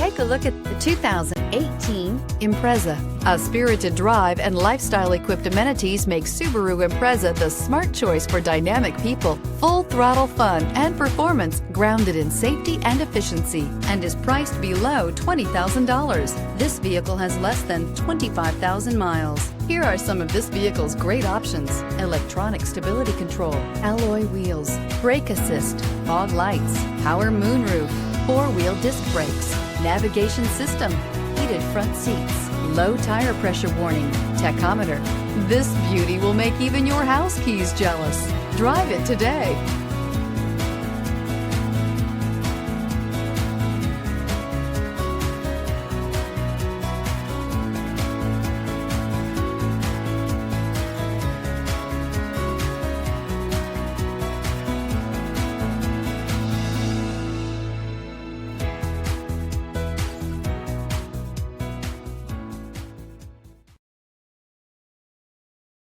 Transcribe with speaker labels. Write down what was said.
Speaker 1: Take a look at the 2018 Impreza. A spirited drive and lifestyle-equipped amenities make Subaru Impreza the smart choice for dynamic people. Full throttle fun and performance grounded in safety and efficiency, and is priced below $20,000. This vehicle has less than 25,000 miles. Here are some of this vehicle's great options: electronic stability control, alloy wheels, brake assist, fog lights, power moonroof, four-wheel disc brakes, navigation system, heated front seats, low tire pressure warning, tachometer. This beauty will make even your house keys jealous. Drive it today.